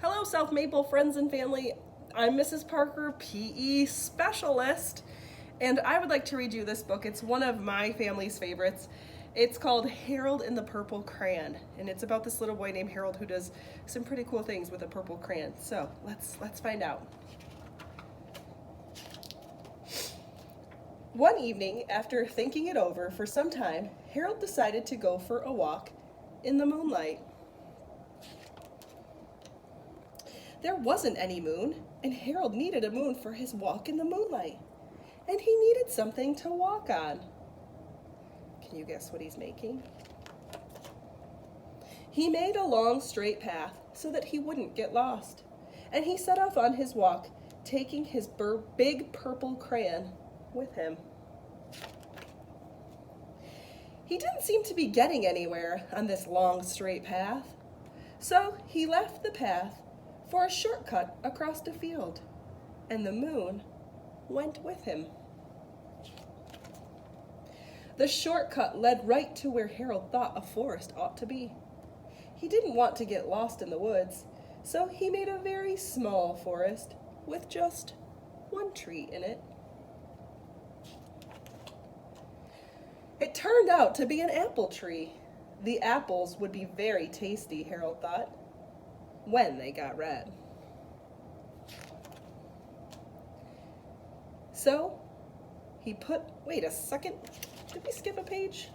Hello, South Maple friends and family. I'm Mrs. Parker, PE specialist, and I would like to read you this book. It's one of my family's favorites. It's called Harold and the Purple Crayon, and it's about this little boy named Harold who does some pretty cool things with a purple crayon. So let's find out. One evening, after thinking it over for some time, Harold decided to go for a walk in the moonlight. There wasn't any moon, and Harold needed a moon for his walk in the moonlight. And he needed something to walk on. Can you guess what he's making? He made a long straight path so that he wouldn't get lost. And he set off on his walk, taking his big purple crayon with him. He didn't seem to be getting anywhere on this long straight path. So he left the path for a shortcut across the field, and the moon went with him. The shortcut led right to where Harold thought a forest ought to be. He didn't want to get lost in the woods, so he made a very small forest with just one tree in it. It turned out to be an apple tree. The apples would be very tasty, Harold thought, when they got red. So wait a second, did we skip a page?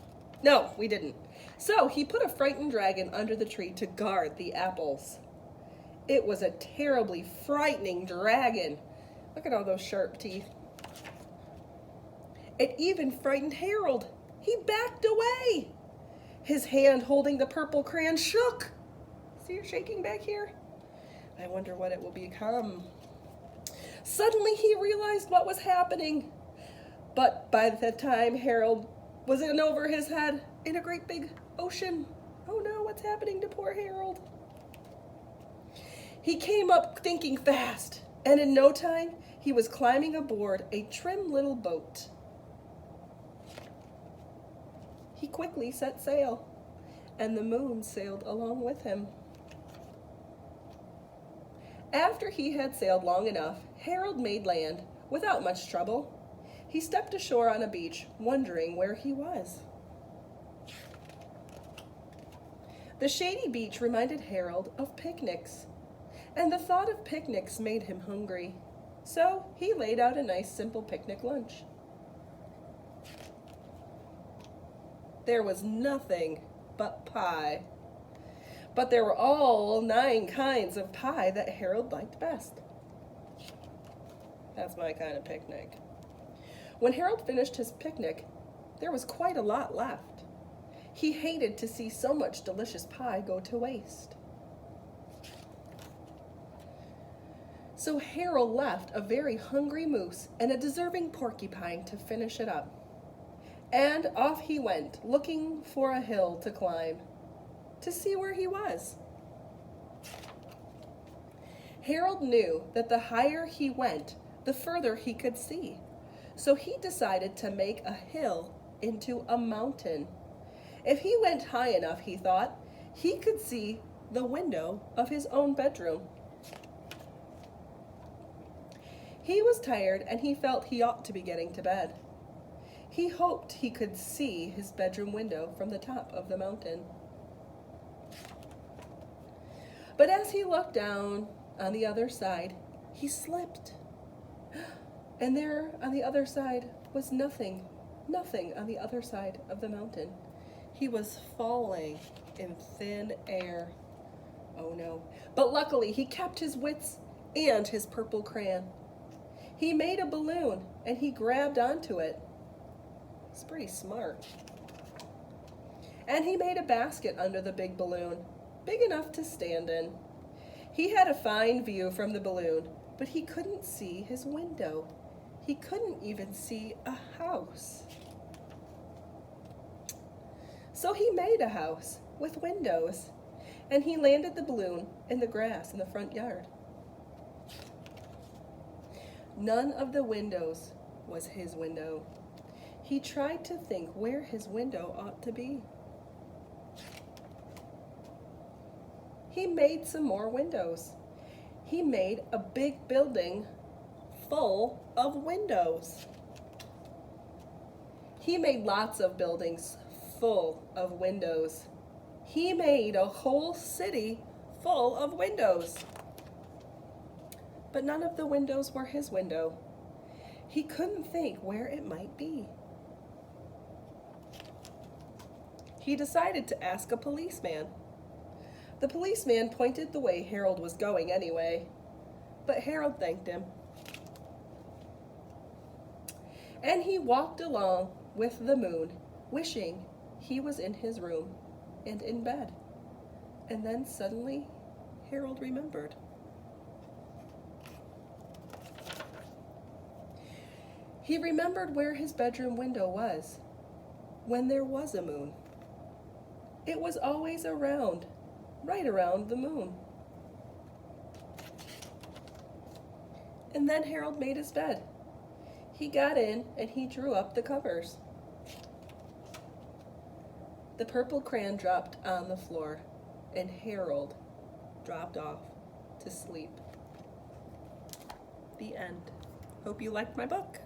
No, we didn't. So he put a frightened dragon under the tree to guard the apples. It was a terribly frightening dragon. Look at all those sharp teeth. It even frightened Harold. He backed away. His hand holding the purple crayon shook. See her shaking back here? I wonder what it will become. Suddenly he realized what was happening. But by the time Harold was in over his head in a great big ocean, oh no, what's happening to poor Harold? He came up thinking fast, and in no time he was climbing aboard a trim little boat. He quickly set sail, and the moon sailed along with him. After he had sailed long enough, Harold made land without much trouble. He stepped ashore on a beach, wondering where he was. The shady beach reminded Harold of picnics, and the thought of picnics made him hungry. So he laid out a nice simple picnic lunch. There was nothing but pie. But there were all 9 kinds of pie that Harold liked best. That's my kind of picnic. When Harold finished his picnic, there was quite a lot left. He hated to see so much delicious pie go to waste. So Harold left a very hungry moose and a deserving porcupine to finish it up. And off he went, looking for a hill to climb, to see where he was. Harold knew that the higher he went, the further he could see. So he decided to make a hill into a mountain. If he went high enough, he thought, he could see the window of his own bedroom. He was tired and he felt he ought to be getting to bed. He hoped he could see his bedroom window from the top of the mountain. But as he looked down on the other side, he slipped. And there on the other side was nothing on the other side of the mountain. He was falling in thin air. Oh no. But luckily he kept his wits and his purple crayon. He made a balloon and he grabbed onto it. It's pretty smart. And he made a basket under the big balloon, big enough to stand in. He had a fine view from the balloon, but he couldn't see his window. He couldn't even see a house. So he made a house with windows, and he landed the balloon in the grass in the front yard. None of the windows was his window. He tried to think where his window ought to be. He made some more windows, He made a big building full of windows. He made lots of buildings full of windows. He made a whole city full of windows. But none of the windows were his window. He couldn't think where it might be. He decided to ask a policeman. The policeman pointed the way Harold was going anyway, but Harold thanked him. And he walked along with the moon, wishing he was in his room and in bed. And then suddenly, Harold remembered. He remembered where his bedroom window was when there was a moon. It was always around, right around the moon. And then Harold made his bed. He got in and he drew up the covers. The purple crayon dropped on the floor, and Harold dropped off to sleep. The end. Hope you liked my book.